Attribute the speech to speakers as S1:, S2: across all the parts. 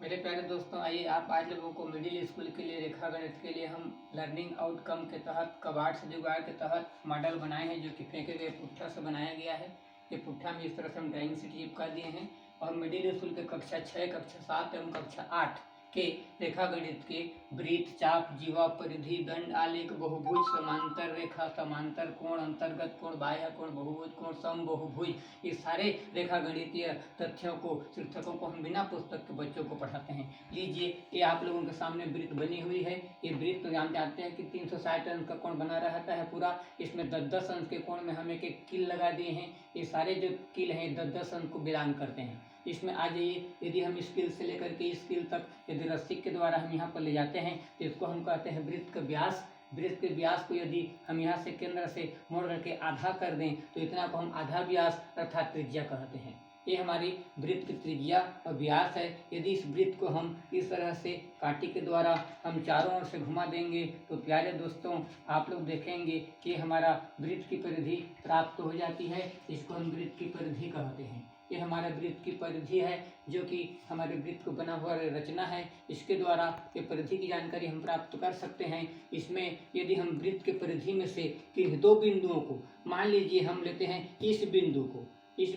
S1: मेरे प्यारे दोस्तों, आइए आप आज लोगों को मिडिल स्कूल के लिए रेखा गणित के लिए हम लर्निंग आउटकम के तहत कबाड़ से जुगाड़ के तहत मॉडल बनाए हैं, जो कि फेंके गए पुट्ठा से बनाया गया है। ये पुट्ठा में इस तरह से हम ड्राइंग से चिपका दिए हैं और मिडिल स्कूल के कक्षा 6, कक्षा 7 एवं कक्षा 8 के रेखा गणित के वृत्त, चाप, जीवा, परिधि, दंड, आलेख, बहुभुज, समांतर रेखा, समांतर कोण, अंतर्गत कोण, बाह्य कोण, बहुभुज कोण, समबाहुभुज, ये सारे रेखा गणितीय तथ्यों को शिक्षकों को हम बिना पुस्तक के बच्चों को पढ़ाते हैं। लीजिए, ये आप लोगों के सामने वृत्त बनी हुई है। ये वृत्त तो हम जानते हैं कि 360 अंश का कोण बना रहता है पूरा। इसमें 10-10 अंश के कोण में हम एक एक कील लगा दिए हैं। ये सारे जो कील हैं 10-10 अंश को बिलोंग करते हैं। इसमें आ जाइए, यदि हम इस कील से लेकर के इस कील तक यदि रस्सी के द्वारा हम यहाँ पर ले जाते हैं तो इसको हम कहते हैं वृत्त का व्यास। वृत्त के व्यास को यदि हम यहाँ से केंद्र से मोड़ करके आधा कर दें तो इतना को हम आधा व्यास अर्थात त्रिज्या कहते हैं। ये हमारी वृत्त की त्रिज्या और व्यास है। यदि इस वृत्त को हम इस तरह से कांटे के द्वारा हम चारों ओर से घुमा देंगे तो प्यारे दोस्तों, आप लोग देखेंगे कि हमारा वृत्त की परिधि प्राप्त हो जाती है। इसको हम वृत्त की परिधि कहते हैं। ये हमारा वृत्त की परिधि है, जो कि हमारे वृत्त को बना हुआ रचना है। इसके द्वारा ये परिधि की जानकारी हम प्राप्त कर सकते हैं। इसमें यदि हम वृत्त के परिधि में से किन दो बिंदुओं को, मान लीजिए हम लेते हैं इस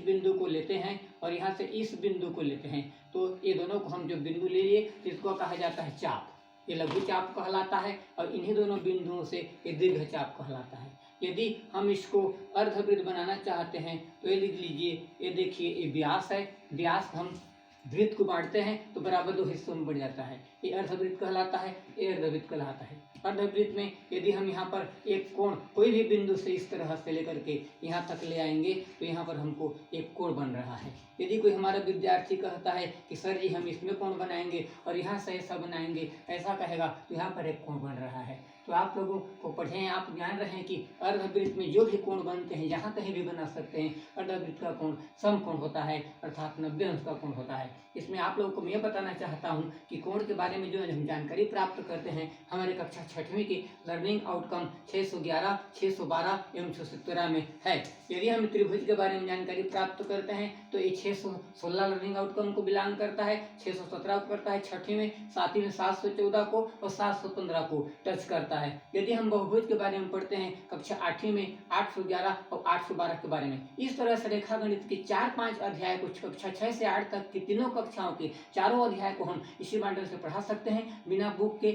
S1: बिंदु को लेते हैं और यहाँ से इस बिंदु को लेते हैं, तो ये दोनों को हम जो बिंदु ले लिए इसको कहा जाता है चाप। ये लघु चाप कहलाता है और इन्हीं दोनों बिंदुओं से ये दीर्घ चाप कहलाता है। यदि हम इसको अर्धवृत्त बनाना चाहते हैं तो ये लिख लीजिए, ये देखिए ये व्यास है। व्यास हम वृत्त को बांटते हैं तो बराबर दो हिस्सों में बढ़ जाता है। ये अर्धवृत्त कहलाता है, ये अर्धवृत्त कहलाता है। अर्धवृत्त में यदि हम यहाँ पर एक कोण कोई भी बिंदु से इस तरह से लेकर के यहाँ तक ले आएंगे तो यहाँ पर हमको एक कोण बन रहा है। यदि कोई हमारा विद्यार्थी कहता है कि सर जी हम इसमें कोण बनाएंगे और यहाँ से ऐसा बनाएंगे, ऐसा कहेगा तो यहाँ पर एक कोण बन रहा है। तो आप लोगों को पढ़ें, आप जान रहे हैं कि अर्धवृत्त में जो भी कोण बनते हैं यहाँ कहीं भी बना सकते हैं। अर्धवृत्त का कोण समकोण होता है अर्थात 90 अंश का कोण होता है। इसमें आप लोगों को मैं बताना चाहता हूँ कि कोण के बारे में जो हम जानकारी प्राप्त करते हैं हमारे कक्षा 6वीं की लर्निंग आउटकम 611, 612 एवं 617 में है। यदि हम त्रिभुज के बारे में जानकारी प्राप्त करते हैं तो ये 616 लर्निंग आउटकम को बिलोंग करता है, 617 को करता है, 6वीं में, 7वीं में 714 को और 715 को टच करता है। यदि हम बहुभुज के बारे में पढ़ते हैं कक्षा 8वीं में 811 और 812 के बारे में, इस तरह से रेखा गणित के 4-5 अध्याय को कक्षा 6 से 8 तक की तीनों कक्षाओं के चारों अध्याय को हम इसी मॉडल से पढ़ा सकते हैं बिना बुक के।